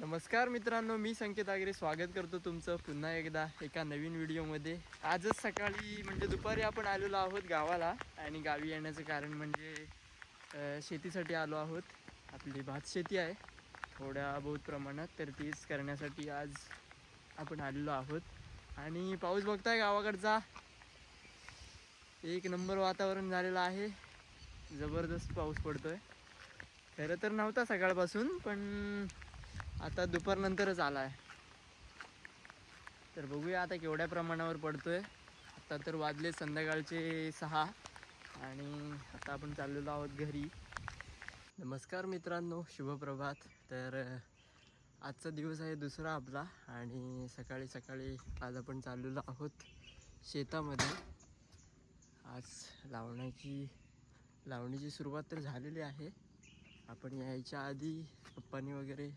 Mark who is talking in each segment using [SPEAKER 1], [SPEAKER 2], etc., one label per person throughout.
[SPEAKER 1] नमस्कार मित्रांनो, मी संकेत आगरे स्वागत करतो तुमचं पुन्हा एकदा एका नवीन व्हिडिओमध्ये। आजच सकाळी म्हणजे दुपारी आपण आलेलो आहोत गावाला आणि गावी येण्याचं कारण म्हणजे शेतीसाठी आलो आहोत। आपली भात शेती आहे थोड्या बहुत प्रमाणात, तर तीच करण्यासाठी आज आपण आलेलो आहोत। आणि पाऊस बघताय गावाकडचा, एक नंबर वातावरण झालेलं आहे, जबरदस्त पाऊस पडतोय। खरं तर नव्हता सकाळपासून, पण आता दुपारनंतरच आला आहे। तर बघूया आता केवढ्या प्रमाणावर पडतोय। आता तर वाजले संध्याकाळचे 6 आणि आता आपण चाललेलो आहोत घरी। नमस्कार मित्रांनो, शुभप्रभात। तर आजचा दिवस आहे दुसरा आपला आणि सकाळी सकाळी आज आपण चाललेलो आहोत शेतामध्ये। आज लावणीची सुरुवात तर झालेली आहे। आपण यायच्या आधी पप्पांनी वगैरे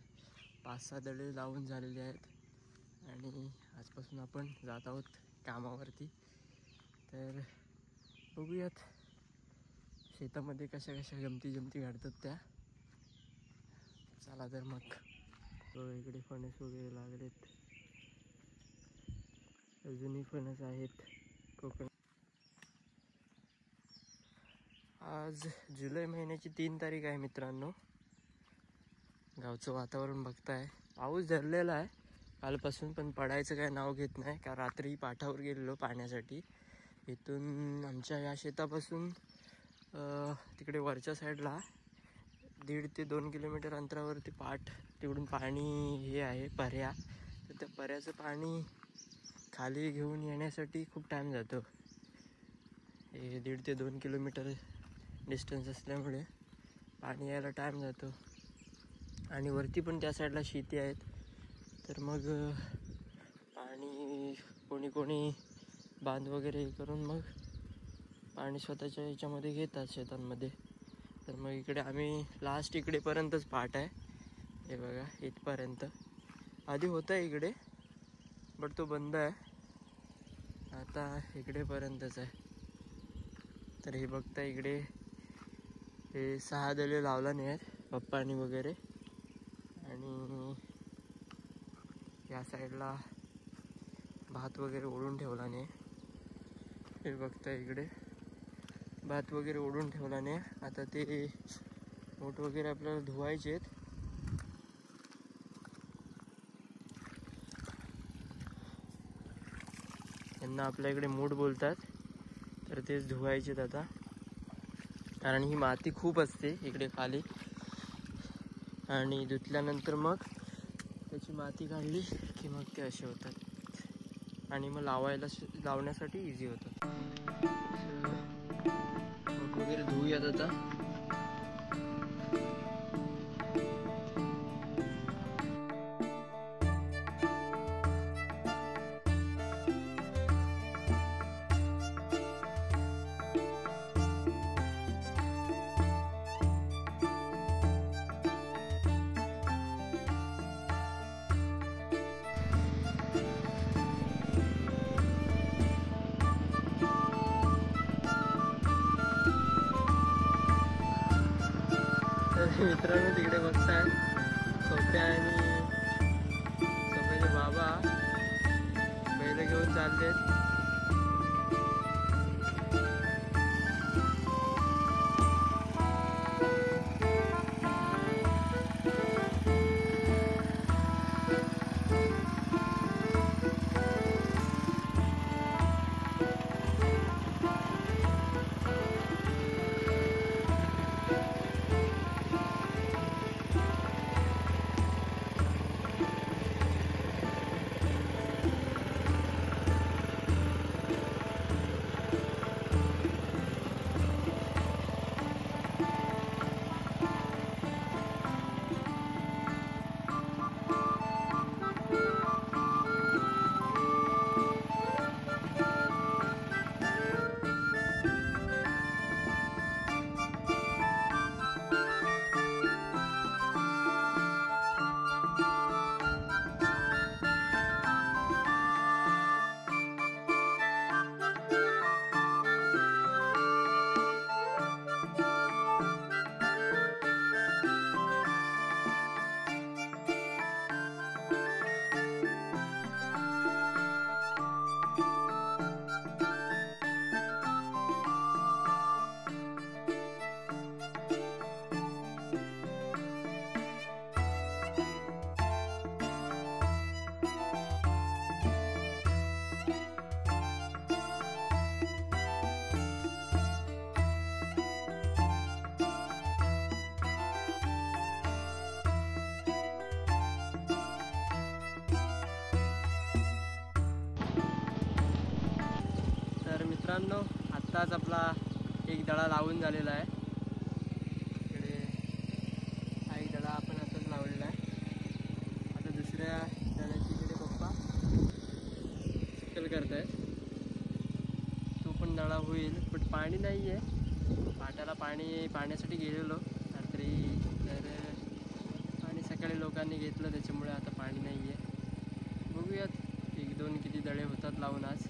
[SPEAKER 1] 5-6 दळे लावून झालेले आहेत आणि आजपासून आपण जात आहोत कामावरती। तर बघूयात शेतामध्ये कशा कशा गमती घडतात त्या। चला तर मग। तो इकडे फणस वगैरे लागलेत, अजूनही फणस आहेत कोकण। आज जुलै महिन्याची 3 तारीख आहे मित्रांनो। गावचं वातावरण बघताय, पाऊस धरलेला आहे कालपासून, पण पडायचं काय नाव घेत नाही। का रात्री पाठावर गेलेलो पाण्यासाठी, इथून आमच्या या शेतापासून तिकडे वरच्या साईडला 1.5 ते 2 किलोमीटर अंतरावरती पाठ, तिकडून पाणी हे आहे पर्या। तर त्या पर्याचं पाणी खाली घेऊन येण्यासाठी खूप टाईम जातो। हे 1.5 ते 2 किलोमीटर डिस्टन्स असल्यामुळे पाणी यायला टाईम जातो। आणि वरती पण त्या साईडला शेती आहेत, तर मग पाणी कोणी बांध वगैरे करून मग पाणी स्वतःच्या ह्याच्यामध्ये घेतात शेतांमध्ये। तर मग इकडे आम्ही लास्ट इकडेपर्यंतच पाठ आहे, हे बघा इथपर्यंत। आधी होता इकडे बट तो बंद आहे, आता इकडेपर्यंतच आहे। तर हे बघता इकडे हे 6 दळे लावला नाही आहेत पप्पानी वगैरे, आणि या साईडला भात वगैरे ओढून ठेवला नाही। हे बघता इकडे भात वगैरे ओढून ठेवला नाही। आता ते मूठ वगैरे आपल्याला धुवायचे आहेत। यांना आपल्या इकडे मूठ बोलतात, तर तेच धुवायचे आहेत आता, कारण ही माती खूप असते इकडे खाली। आणि धुतल्यानंतर मग त्याची माती काढली की मग ते असे होतात आणि मग लावण्यासाठी इझी होतात। मग वगैरे धुवूयात आता। मित्रांनो तिकडे बघताय सोप्या आणि सोप्याचे बाबा बैल घेऊन चाललेत। मित्रांनो, आत्ताच आपला एक दडा लावून झालेला आहे. इकडे हा एक दडा आपण आताच लावलेला आहे. आता दुसऱ्या दड्याची इकडे पप्पा चिखल करतायत. तो पण दडा होईल, पण पाणी नाही आहे. पाटाला पाण्यासाठी गेलेलो रात्री, तर पाणी सकाळी लोकांनी घेतलं, त्याच्यामुळे आता पाणी नाही आहे. बघूयात 1-2 किती दडे होतात लावून. आज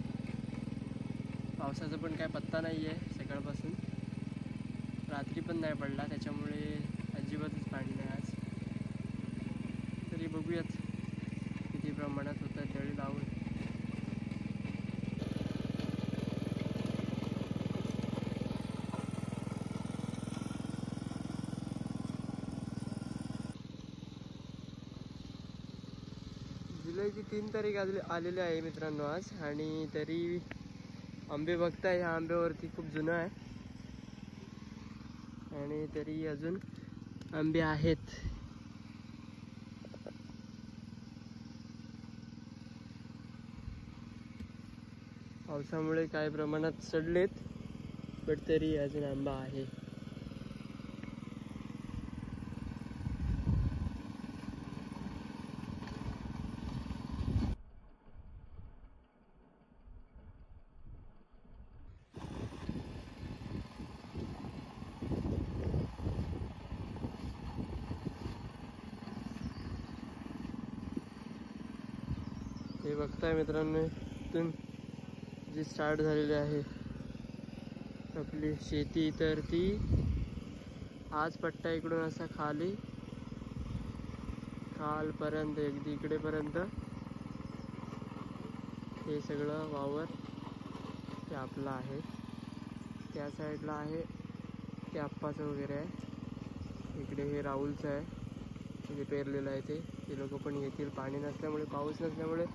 [SPEAKER 1] पावसाचा पण काय पत्ता नाही आहे सकाळपासून. रात्री पण नाही पडला, त्याच्यामुळे अजिबातच पाणी नाही आज. तरी बघूयात किती प्रमाणात होतात दळे लावून. जुलैची 3 तारीख आलेली आहे मित्रांनो आज. आणि तरी आंबे बघताय, ह्या आंब्यावरती खूप जुनं आहे आणि तरी अजून आंबे आहेत. पावसामुळे काही प्रमाणात सडलेत, पण तरी अजून आंबा आहे. हे बघताय मित्रांनो, इथून जी स्टार्ट झालेली आहे आपली शेती, तर ती हाच पट्टा इकडून असा खालपर्यंत अगदी इकडेपर्यंत हे सगळं वावर ते आपलं आहे. त्या साईडला आहे ते आप्पाचं वगैरे आहे. इकडे हे राहुलचं आहे, जे पेरलेलं आहे ते लोक पण येतील. पाणी नसल्यामुळे, पाऊस नसल्यामुळे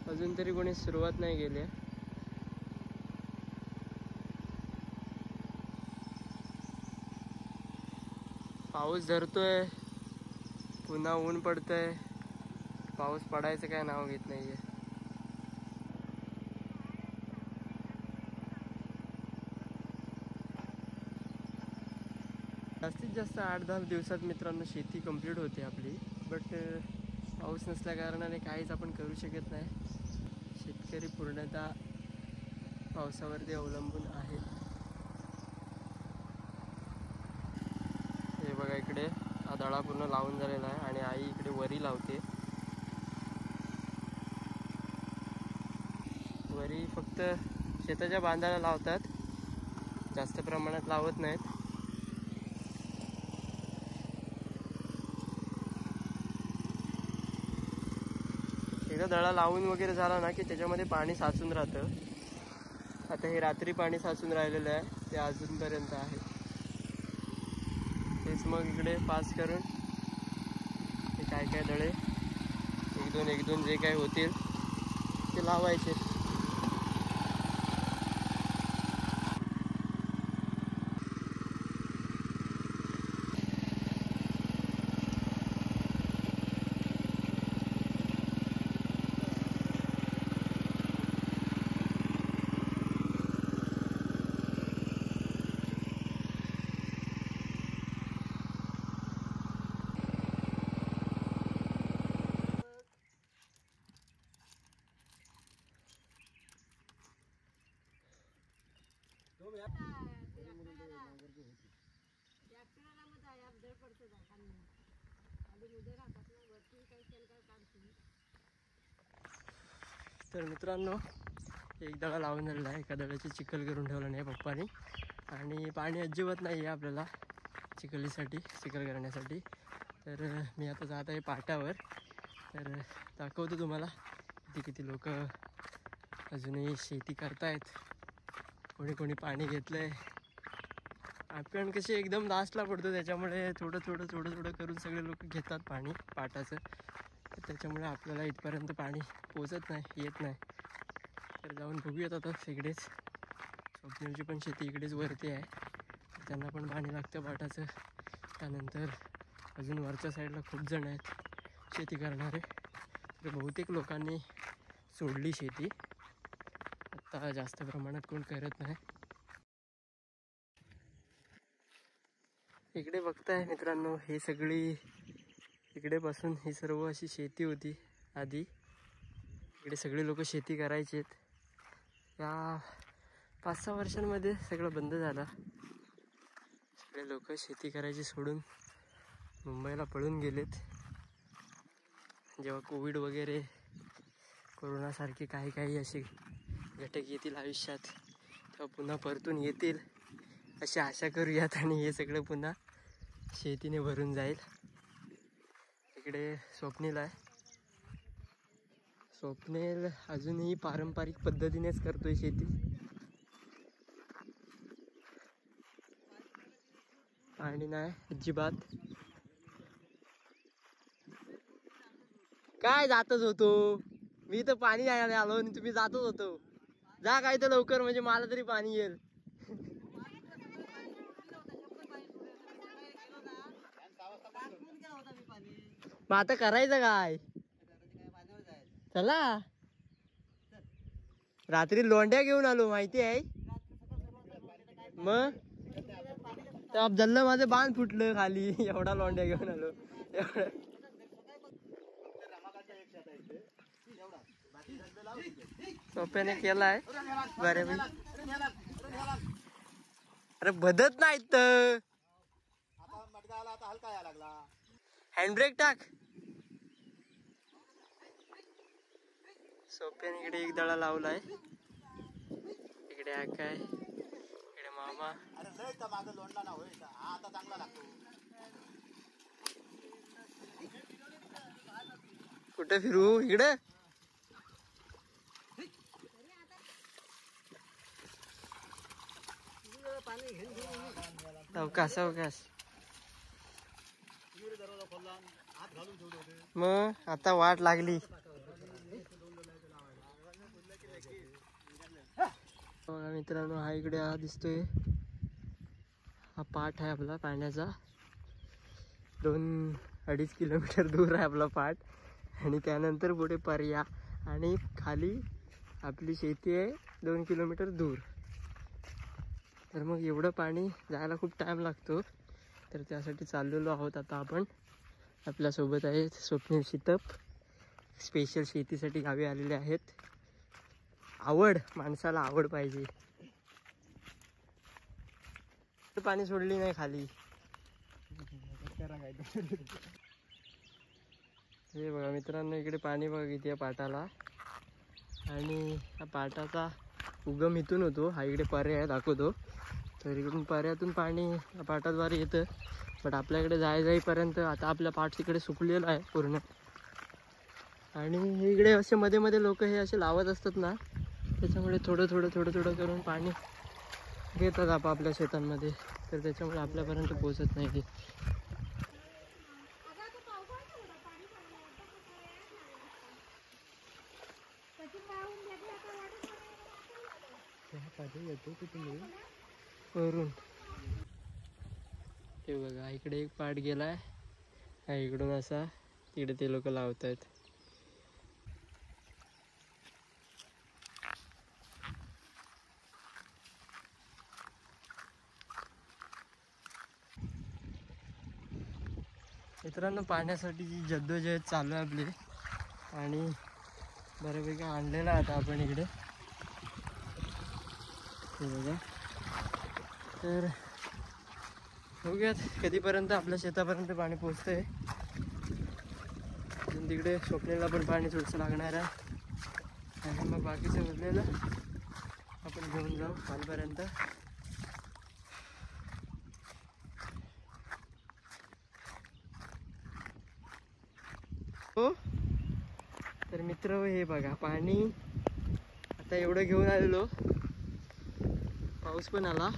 [SPEAKER 1] अजून तरी कोणी सुरुवात नाही केली आहे. पाऊस धरतोय, पुन्हा ऊन पडतंय. पाऊस पडायचं काय नाव घेत नाही आहे. जास्तीत जास्त 8-10 दिवसात मित्रांनो शेती कंप्लीट होते आपली. बट पाऊस नसल्या कारणाने काहीच आपण करू शकत नाही. शेतकरी पूर्णतः पावसावरती अवलंबून आहे. हे बघा, इकडे हा दडा पूर्ण लावून झालेला आहे आणि आई इकडे वरी लावते. वरी फक्त शेताच्या बांधाला लावतात, जास्त प्रमाणात लावत नाहीत. एकदा दडा लावून वगैरे झाला ना की त्याच्यामध्ये पाणी साचून राहतं. आता हे रात्री पाणी साचून राहिलेलं आहे, ते अजूनपर्यंत आहे. तेच मग इकडे पास करून हे काय दळे 1-2 जे काय होतील ते लावायचे. तर मित्रांनो, एक दडा लावून झालेला आहे. एका दड्याची चिखल करून ठेवलं नाही पप्पानी. आणि पाणी अजिबात नाही आहे आपल्याला चिखल करण्यासाठी. तर मी आता जात आहे पाटावर. तर दाखवतो तुम्हाला किती लोक अजूनही शेती करतायत. कोणी पाणी घेतलं आहे. आपण कशी एकदम लास्टला पडतो, त्याच्यामुळे थोडं करून सगळे लोक घेतात पाणी पाटाचं. त्याच्यामुळे आपल्याला इथपर्यंत पाणी पोचत नाही, येत नाही. तर जाऊन बघूयात आता इकडेच. स्वप्नीलची पण शेती इकडेच वरती आहे, त्यांना पण पाणी लागतं पाटाचं. त्यानंतर अजून वरच्या साईडला खूप जण आहेत शेती करणारे. तर बहुतेक लोकांनी सोडली शेती. आता जास्त प्रमाणात कोण करत नाही. इकडे बघताय मित्रांनो, ही सगळी इकडे पासून ही सर्व अशी शेती होती आधी. इकडे सगळे लोक शेती करायचे. या 5-6 वर्षांमध्ये सगळं बंद झालं. सगळे लोक शेती करायची सोडून मुंबईला पळून गेलेत. जेव्हा कोविड वगैरे कोरोनासारखे काही असे घटक येतील आयुष्यात तेव्हा पुन्हा परतून येतील अशी आशा करूयात. आणि हे सगळं पुन्हा शेतीने भरून जाईल. इकडे स्वप्नील आहे. स्वप्नील अजूनही पारंपरिक पद्धतीनेच करतोय शेती. पाणी नाही अजिबात. काय जातच होतो मी तर, पाणी आणायला आलो आणि तुम्ही जातच होतो. जा काय तर लवकर, म्हणजे मला तरी पाणी येईल. मग आता करायचं काय? चला रात्री लोंड्या घेऊन आलो माहिती आहे. मग त्या जल्लं माझं बांध फुटलं खाली. एवढा लोंड्या घेऊन आलो. सोप्याने केलाय बऱ्यापैकी. अरे बदत नाहीत तर हँडब्रेक टाक. सोप्याने इकडे एक दळा लावलाय. इकडे आकाय, इकडे मामा. कुठे फिरू? इकडे अवकाश अवकाश. मग आता वाट लागली. बघा मित्रांनो, हा इकडे हा दिसतोय, हा पाट आहे आपला पाण्याचा. 2-2.5 किलोमीटर दूर आहे आपला पाट. आणि त्यानंतर पुढे पर्या आणि खाली आपली शेती आहे 2 किलोमीटर दूर. तर मग एवढं पाणी जायला खूप टाईम लागतो. तर त्यासाठी चाललेलो आहोत आता आपण. आपल्यासोबत आहेत स्वप्नील शितप. स्पेशल शेतीसाठी गावी आलेले आहेत. आवड, माणसाला आवड पाहिजे. पाणी सोडली नाही खाली. हे बघा मित्रांनो, इकडे पाणी बघा किती आहे पाटाला. आणि या पाटाचा उगम इथून होतो. हा इकडे पर्या आहे, दाखवतो. तर इकडून पर्यातून पाणी या पाटाद्वारे येतं. बट आपल्याकडे जाईपर्यंत आता आपल्या पाट तिकडे सुकलेला आहे पूर्ण. आणि इकडे असे मध्ये मध्ये लोक हे असे लावत असतात ना, त्याच्यामुळे थोडं थोडं करून पाणी घेतात आपापल्या शेतांमध्ये. तर त्याच्यामुळे आपल्यापर्यंत पोहोचत नाही. वरून ते बघा, इकडे एक पाट गेलाय. हा इकडून असा तिकडे ते लोक लावत आहेत. मित्रांनो, पाण्यासाठी जी जद्दोजहद चालू आहे आपली. आणि बऱ्यापैकी आणलेला आता आपण इकडे हे बघा. तर बघूयात कधीपर्यंत आपल्या शेतापर्यंत पाणी पोचतंय. अजून तिकडे स्वप्नीला पण पाणी थोडंसं लागणार आहे. आणि मग बाकीचं उरलेलं आपण घेऊन जाऊ खालपर्यंत. हो तर मित्र, हे बघा पाणी आता एवढं घेऊन आलेलो. पाऊस पण आला.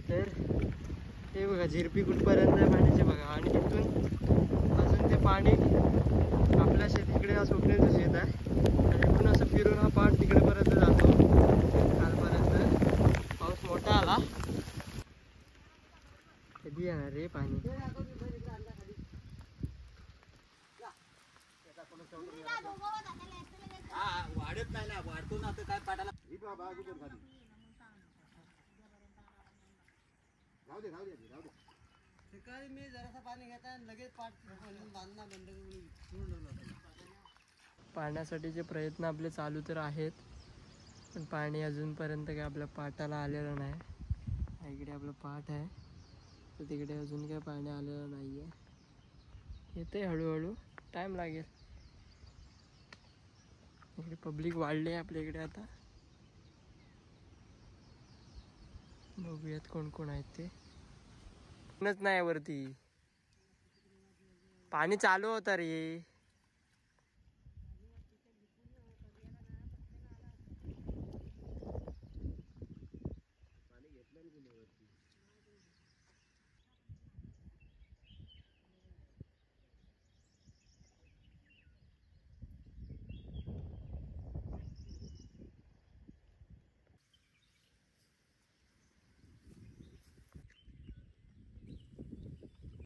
[SPEAKER 1] तर हे बघा झिरपी कुठपर्यंत पाण्याचे बघा. आणि तिथून अजून ते पाणी आपल्या शेतीकडे, हा स्वप्नेचं शेत आहे. आणि इथून असं फिरून हा पाट तिकडेपर्यंत जातो खालपर्यंत. पाऊस मोठा आला. कधी येणार रे पाणी?
[SPEAKER 2] वाढत नाही ना, वाढतो ना तर काय पाटाला सकाळी मी जरासा पाणी घेता आणि लगेच पाठ बांधणं बंद करून
[SPEAKER 1] पाण्यासाठीचे प्रयत्न आपले चालू तर आहेत, पण पाणी अजूनपर्यंत काही आपल्या पाटाला आलेलं नाही. इकडे आपलं पाट आहे, तर तिकडे अजून काही पाणी आलेलं नाही आहे. येते हळूहळू, टाईम लागेल. इकडे पब्लिक वाढली आहे आपल्या इकडे आता. बघूयात कोण कोण आहेत ते. कोणच नाही वरती, पाणी चालू होतं रे.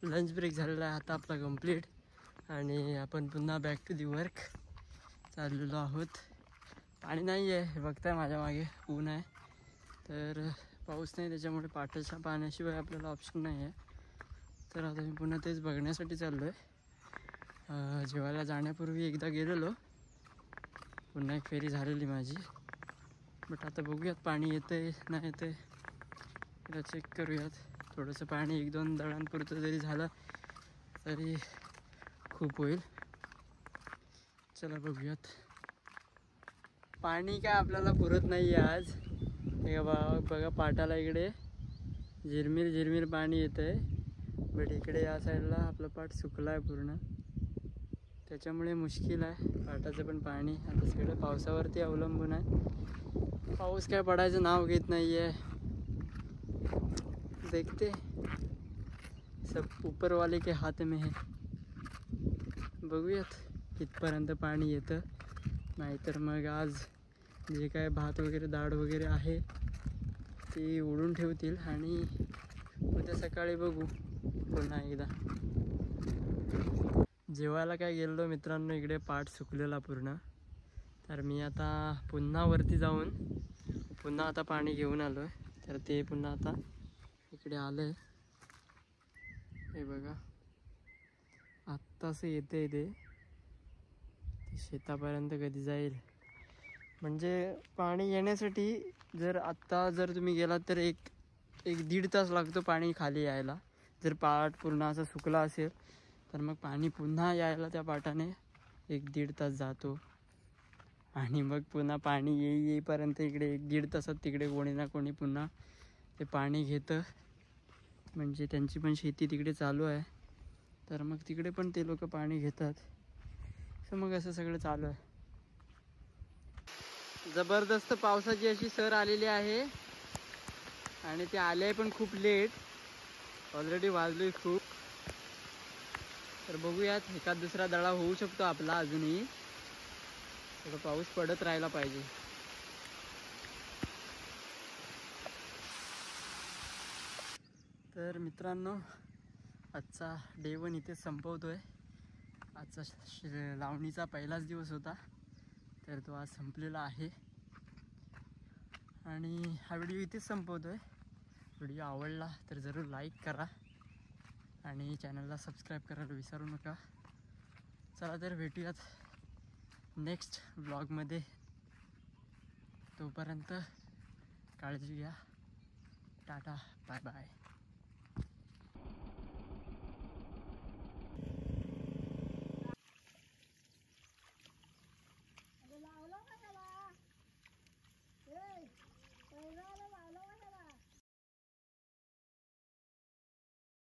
[SPEAKER 1] लंच ब्रेक झालेला आहे आता आपला कंप्लीट, आणि आपण पुन्हा बॅक टू दी वर्क चाललेलो आहोत. पाणी नाही आहे, बघताय माझ्या मागे ऊन आहे, तर पाऊस नाही, त्याच्यामुळे पाटाच्या पाण्याशिवाय आपल्याला ऑप्शन नाही आहे. तर आता मी पुन्हा तेच बघण्यासाठी चाललो आहे. जेवायला जाण्यापूर्वी एकदा गेलेलो, पुन्हा एक फेरी झालेली माझी. बट आता बघूयात पाणी येतं आहे नाही येतं आहे, त्याला चेक करूयात. थोडंसं पाणी 1-2 दळांपुरतं जरी झालं तरी खूप होईल. चला बघूयात. पाणी काय आपल्याला पुरत नाही आहे आज. हे बघा पाटाला इकडे झिरमिर झिरमिर पाणी येतं आहे, बट इकडे या साईडला आपलं पाट सुकला आहे पूर्ण, त्याच्यामुळे मुश्किल आहे पाटाचं पण पाणी. आता सगळं पावसावरती अवलंबून आहे. पाऊस काय पडायचं नाव घेत नाही आहे. देखते सब ऊपर वाले के हाथ में है. बघूयात कितपर्यंत पाणी येतं. नाहीतर मग आज जे काय भात वगैरे डाळ वगैरे आहे ती ओढून ठेवतील, आणि उद्या सकाळी बघू पुन्हा एकदा. जेवायला काय गेलो मित्रांनो, इकडे पाट सुकलेला पूर्ण. तर मी आता पुन्हा वरती जाऊन पुन्हा आता पाणी घेऊन आलो आहे. तर ते पुन्हा आता इकडे आलं आहे. हे बघा आत्ताच येते ते शेतापर्यंत कधी जाईल. म्हणजे पाणी येण्यासाठी जर तुम्ही गेलात तर एक 1-1.5 तास लागतो पाणी खाली यायला. जर पाट पूर्ण असा सुकला असेल तर मग पाणी पुन्हा यायला त्या पाटाने 1-1.5 तास जातो, आणि मग पुन्हा पाणी येईपर्यंत इकडे 1-1.5 तासात तिकडे कोणी ना कोणी पुन्हा ते पाणी घेतं. म्हणजे त्यांची पण शेती तिकडे चालू आहे, तर मग तिकडे पण ते लोक पाणी घेतात. तर मग असं सगळं चालू आहे. जबरदस्त पावसाची अशी सर आलेली आहे, आणि ते आले पण खूप लेट. ऑलरेडी वाजलोय खूप. तर बघूयात, एखाद दुसरा दडा होऊ शकतो आपला अजूनही. थोडं पाऊस पडत राहायला पाहिजे. तर मित्रांनो, आजचा डे 1 इथेच संपवतोय. आजचा लावणीचा पहिलाच दिवस होता, तर तो आज संपलेला आहे, आणि हा व्हिडिओ इथेच संपवतोय. व्हिडिओ आवडला तर जरूर लाईक करा, आणि चॅनलला सबस्क्राईब करायला विसरू नका. चला तर भेटूयात नेक्स्ट ब्लॉगमध्ये. तोपर्यंत काळजी घ्या. Tata, bye bye.